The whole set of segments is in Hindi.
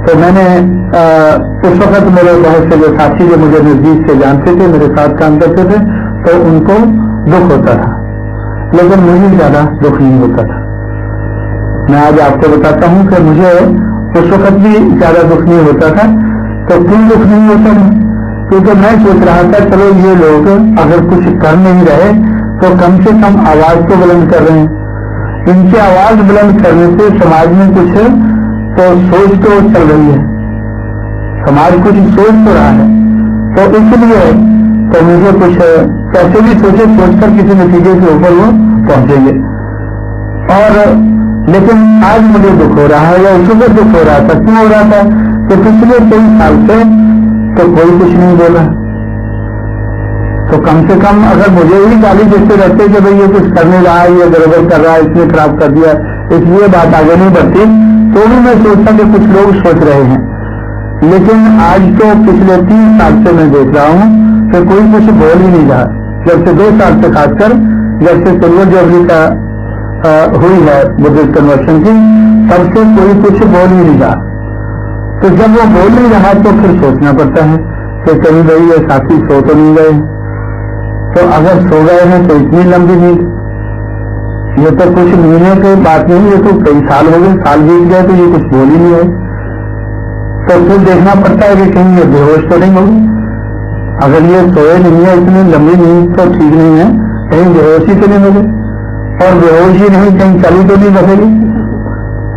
तो मैंने उस वक्त मेरे बहुत से जो साथी जो मुझे नजदीक से जानते थे, मेरे साथ काम करते थे, तो उनको दुख होता था, लेकिन मुझे ज्यादा दुख नहीं होता था। मैं आज आपको बताता हूं कि मुझे उस वक्त भी ज्यादा दुख नहीं होता था। तो क्यों दुख नहीं होता था? क्योंकि मैं सोच रहा था चलो ये लोग अगर कुछ कर नहीं रहे तो कम से कम आवाज तो बुलंद कर रहे हैं। इनकी आवाज बुलंद करने से समाज में कुछ तो सोच तो चल रही है, समाज कुछ सोच तो रहा है। तो इसलिए तो मुझे कुछ कैसे भी सोचकर किसी नतीजे के ऊपर वो पहुंचेंगे। और लेकिन आज मुझे दुख हो रहा है, या उसी को दुख हो रहा था। क्यों हो रहा था? कि पिछले कई साल से तो कोई कुछ नहीं बोला। तो कम से कम अगर मुझे ही गाली देते रहते कि भाई ये कुछ करने रहा है, ये गड़बड़ कर रहा है, इसने खराब कर दिया, इसलिए बात आगे नहीं बढ़ती, तो भी मैं सोचता कि कुछ लोग सोच रहे हैं। लेकिन आज तो पिछले 3 साल से मैं देख रहा हूं कि कोई कुछ बोल ही नहीं रहा। जब से 2 साल से खासकर जब से सिल्वर जुबली का हुई है बुद्धिस्ट कन्वर्शन की, तब से कोई कुछ बोल ही नहीं रहा। तो जब वो बोल नहीं रहा तो फिर सोचना पड़ता है कि कहीं भाई ये साथी सो तो नहीं गए। तो अगर सो गए हैं तो इतनी लंबी नींद, ये तो कुछ महीने की बात नहीं, ये तो कई साल हो गए, साल बीत गए तो ये कुछ बोल ही नहीं है। तो फिर देखना पड़ता है कि कहीं ये बेहोश तो नहीं होगी। अगर ये सोए नहीं है, इतनी लंबी नींद तो ठीक नहीं है, कहीं बेहोशी तो नहीं होगी, और बेहोशी नहीं कहीं चली तो नहीं बचेगी।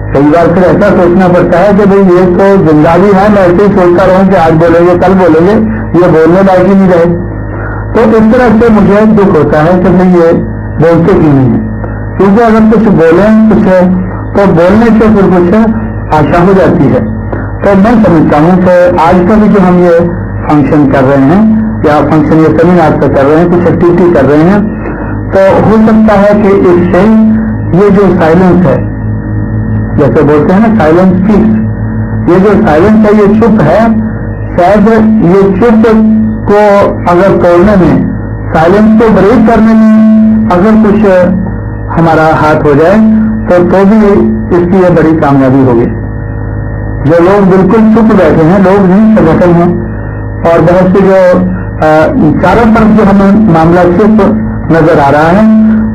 कई बार फिर ऐसा सोचना पड़ता है कि भाई ये तो जिंदा भी है, मैं ऐसे ही सोचता रहूं कि आज बोलेंगे कल बोलेंगे, ये बोलने लायक ही नहीं रहे। तो इस तरह से मुझे दुख होता है कि भाई ये बोलते क्यों नहीं है। क्योंकि अगर कुछ बोले कुछ तो बोलने से फिर कुछ आशा हो जाती है। तो मैं समझता हूं कि आज का भी जो हम ये फंक्शन कर रहे हैं, या फंक्शन ये सेमिनार से कर रहे हैं, कुछ एक्टिविटी कर रहे हैं, तो हो सकता है कि इससे ये जो साइलेंस है, जैसे बोलते हैं ना साइलेंस स्पीक्स, ये जो साइलेंस है, ये चुप है, शायद ये चुप को अगर तोड़ने में, साइलेंस को ब्रेक करने में अगर कुछ हमारा हाथ हो जाए तो भी इसकी ये बड़ी कामयाबी होगी। जो लोग बिल्कुल चुप बैठे हैं, लोग नहीं संगठन हैं, और बहुत से जो चारों तरफ जो हमें मामला चुप नजर आ रहा है,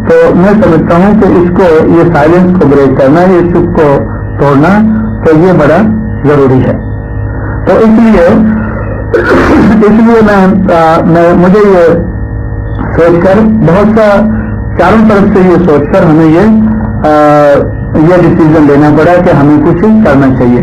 तो मैं समझता हूं कि इसको, ये साइलेंस को ब्रेक करना, ये चुप को तोड़ना, तो ये बड़ा जरूरी है। तो इसलिए मुझे ये सोचकर बहुत सा चारों तरफ से ये सोचकर हमें ये डिसीजन लेना पड़ा कि हमें कुछ करना चाहिए।